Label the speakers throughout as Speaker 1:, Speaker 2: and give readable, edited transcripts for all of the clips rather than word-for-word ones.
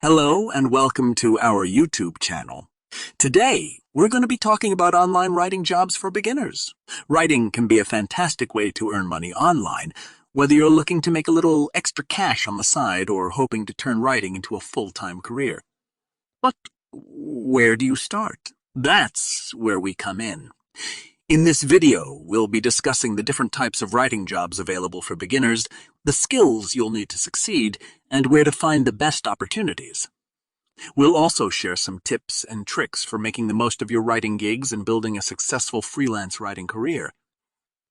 Speaker 1: Hello and welcome to our YouTube channel. Today, we're going to be talking about online writing jobs for beginners. Writing can be a fantastic way to earn money online, whether you're looking to make a little extra cash on the side or hoping to turn writing into a full-time career. But where do you start? That's where we come in. In this video, we'll be discussing the different types of writing jobs available for beginners, the skills you'll need to succeed, and where to find the best opportunities. We'll also share some tips and tricks for making the most of your writing gigs and building a successful freelance writing career.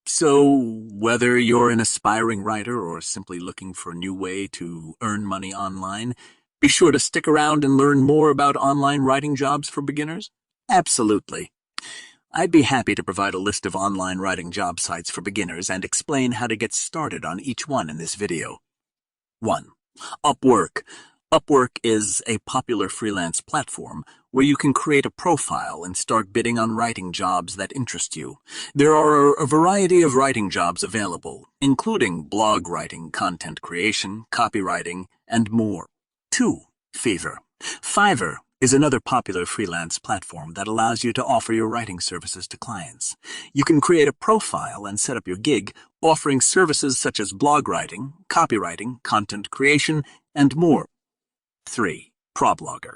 Speaker 1: So, whether you're an aspiring writer or simply looking for a new way to earn money online, be sure to stick around and learn more about online writing jobs for beginners. Absolutely. I'd be happy to provide a list of online writing job sites for beginners and explain how to get started on each one in this video. 1. Upwork. Upwork is a popular freelance platform where you can create a profile and start bidding on writing jobs that interest you. There are a variety of writing jobs available, including blog writing, content creation, copywriting, and more. 2. Fiverr. Fiverr is another popular freelance platform that allows you to offer your writing services to clients. You can create a profile and set up your gig, offering services such as blog writing, copywriting, content creation, and more. 3. ProBlogger.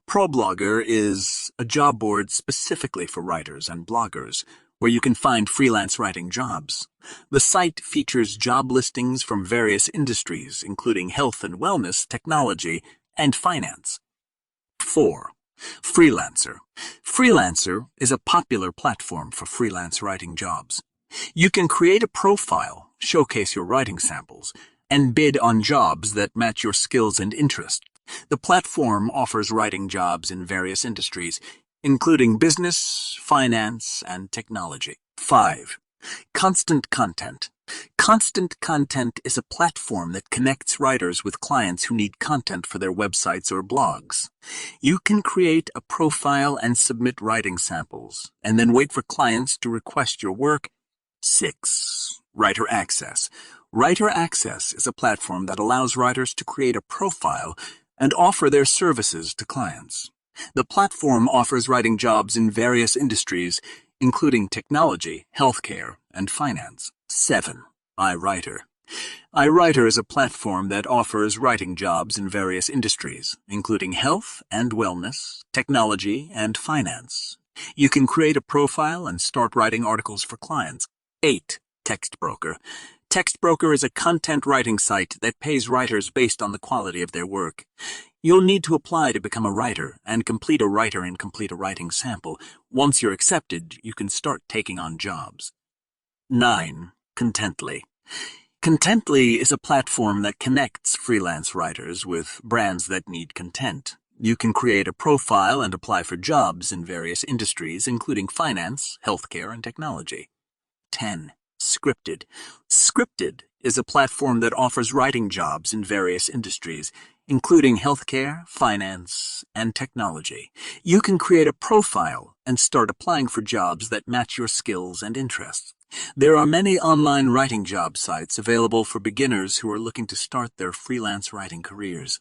Speaker 1: ProBlogger is a job board specifically for writers and bloggers, where you can find freelance writing jobs. The site features job listings from various industries, including health and wellness, technology, and finance. 4. Freelancer. Freelancer is a popular platform for freelance writing jobs. You can create a profile, showcase your writing samples, and bid on jobs that match your skills and interests. The platform offers writing jobs in various industries, including business, finance, and technology. 5. Constant Content. Constant Content is a platform that connects writers with clients who need content for their websites or blogs. You can create a profile and submit writing samples, and then wait for clients to request your work. 6. Writer Access. Writer Access is a platform that allows writers to create a profile and offer their services to clients. The platform offers writing jobs in various industries, including technology, healthcare, and finance. 7. iWriter. iWriter is a platform that offers writing jobs in various industries, including health and wellness, technology, and finance. You can create a profile and start writing articles for clients. 8. TextBroker. TextBroker is a content writing site that pays writers based on the quality of their work. You'll need to apply to become a writer and complete a writing sample. Once you're accepted, you can start taking on jobs. 9. Contently. Contently is a platform that connects freelance writers with brands that need content. You can create a profile and apply for jobs in various industries, including finance, healthcare, and technology. 10. Scripted. Scripted is a platform that offers writing jobs in various industries, including healthcare, finance, and technology. You can create a profile and start applying for jobs that match your skills and interests. There are many online writing job sites available for beginners who are looking to start their freelance writing careers.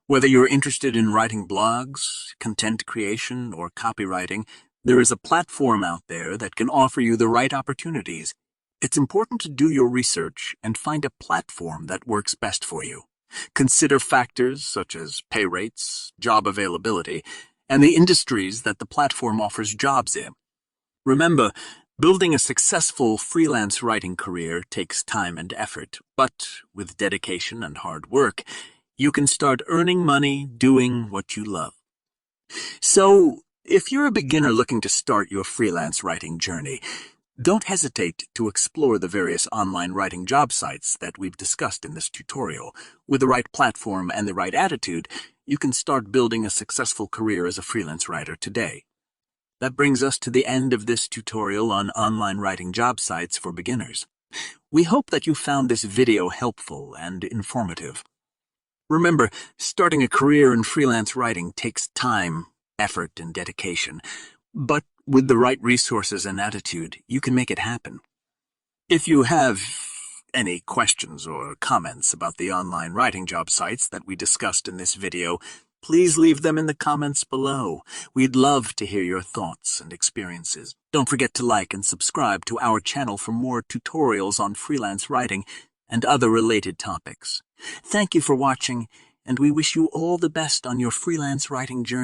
Speaker 1: Whether you're interested in writing blogs, content creation, or copywriting, there is a platform out there that can offer you the right opportunities. It's important to do your research and find a platform that works best for you. Consider factors such as pay rates, job availability, and the industries that the platform offers jobs in. Remember, building a successful freelance writing career takes time and effort, but with dedication and hard work, you can start earning money doing what you love. So, if you're a beginner looking to start your freelance writing journey, don't hesitate to explore the various online writing job sites that we've discussed in this tutorial. With the right platform and the right attitude, you can start building a successful career as a freelance writer today. That brings us to the end of this tutorial on online writing job sites for beginners. We hope that you found this video helpful and informative. Remember, starting a career in freelance writing takes time, effort, and dedication. But with the right resources and attitude, you can make it happen. If you have any questions or comments about the online writing job sites that we discussed in this video, Please leave them in the comments below. We'd love to hear your thoughts and experiences. Don't forget to like and subscribe to our channel for more tutorials on freelance writing and other related topics. Thank you for watching, and we wish you all the best on your freelance writing journey.